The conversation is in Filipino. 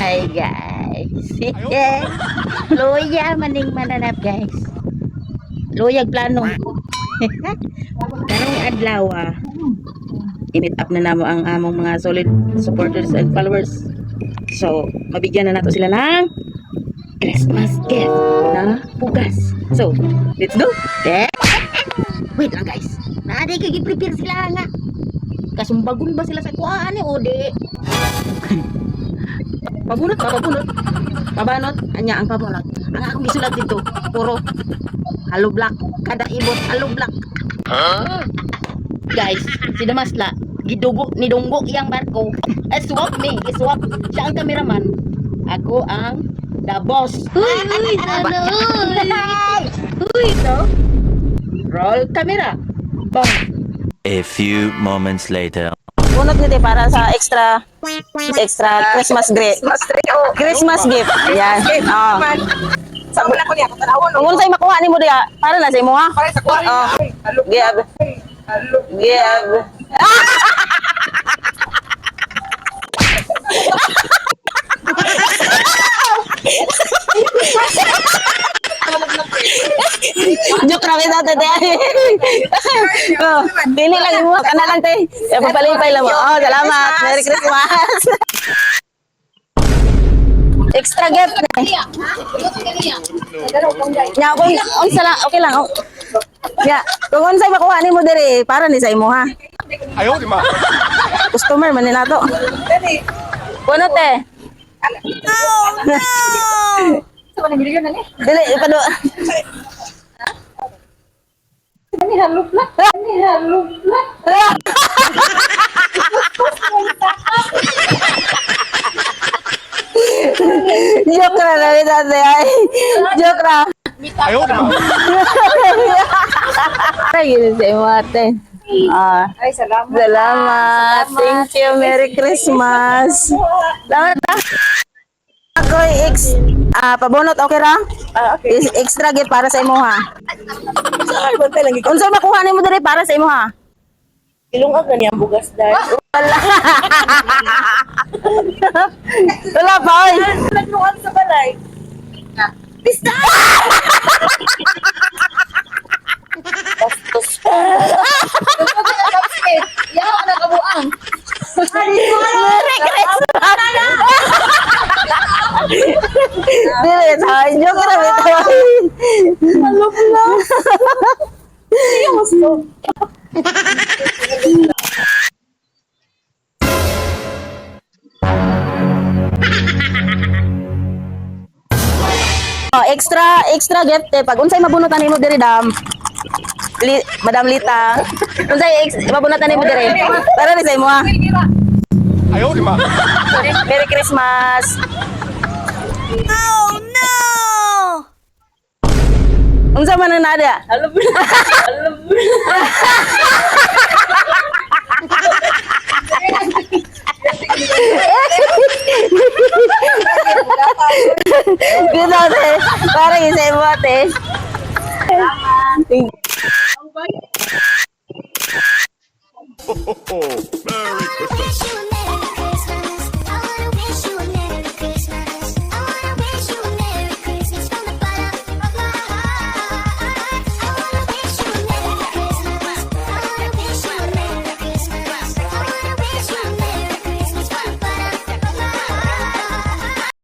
Hi guys. Yeah. Luya maning mananap guys. Luyag plano. Karong adlaw i-meet up na namo ang among mga solid supporters and followers. So, mabigyan na nato sila ng Christmas gift na bugas. So, let's go. Yeah. Wait lang guys. Naadi kay gi-prepare sila nga. Kasumbagon ba sila sa kuhaan ni Ode? Pabunot pa, pabunot. Pabanot, anya ang pabunot. Ang akong gisulat dito, puro halo black. Kada ibot, halo black. Guys, si Damasla, gidugo ni Dunggo iyang barko. Swap me, swap. Siya ang cameraman. Ako ang the boss. Uy, sana Uy, so, roll camera. Bang. A few moments later. Bunot nito para sa extra Christmas gift. Christmas gift. Yan. Oh. Sabi na ko niya, katanawon. Kung unsay makuha nimo diya, para na sa imo ha. Para sa kuha. Oh. Give. Give. Joke ra kita tete. Oh, dili lang mo kana lang te. Ya papalipay lang mo. Oh, salamat. Merry Christmas. Extra gift. Ya, kung unsa lang, okay lang. Ya, kung unsay makuha nimo diri para ni sa imo ha. Ayaw, di ma. Customer man ni nato. Kuno te. Sa mga video na ni. Dili pado. Ani halop na. Ani halop na. Joke ra na tate ay. Joke ra. Ayaw, di ma. Ay, yun sa imo ate. Ah, Ay, salamat. salamat. Thank you. Merry Christmas. Salamat ha. Ako pabunot okay ra? Okay. Extra gift para sa imo ha. Ay, bantay lang ikaw. Unsa makuha nimo diri para sa imo ha? Ilungag na niya ang bugas dahil. Wala. Wala pa oy. Nagluan sa balay. Pista! Bastos. Yan ang nakabuang. Merry Christmas. Dili ta joke ra bitaw. Halop na. Seryoso. Oh, extra gift eh. Pag unsay mabunutan nimo diri dam. Madam Lita. Unsay mabunutan nimo diri? Para ni sa imo ha. Ayaw, di ma. Merry Christmas. Oh no. Unsa man na ada? Halop na. Halop na. Dito te. Para sa imo ate. Merry Christmas.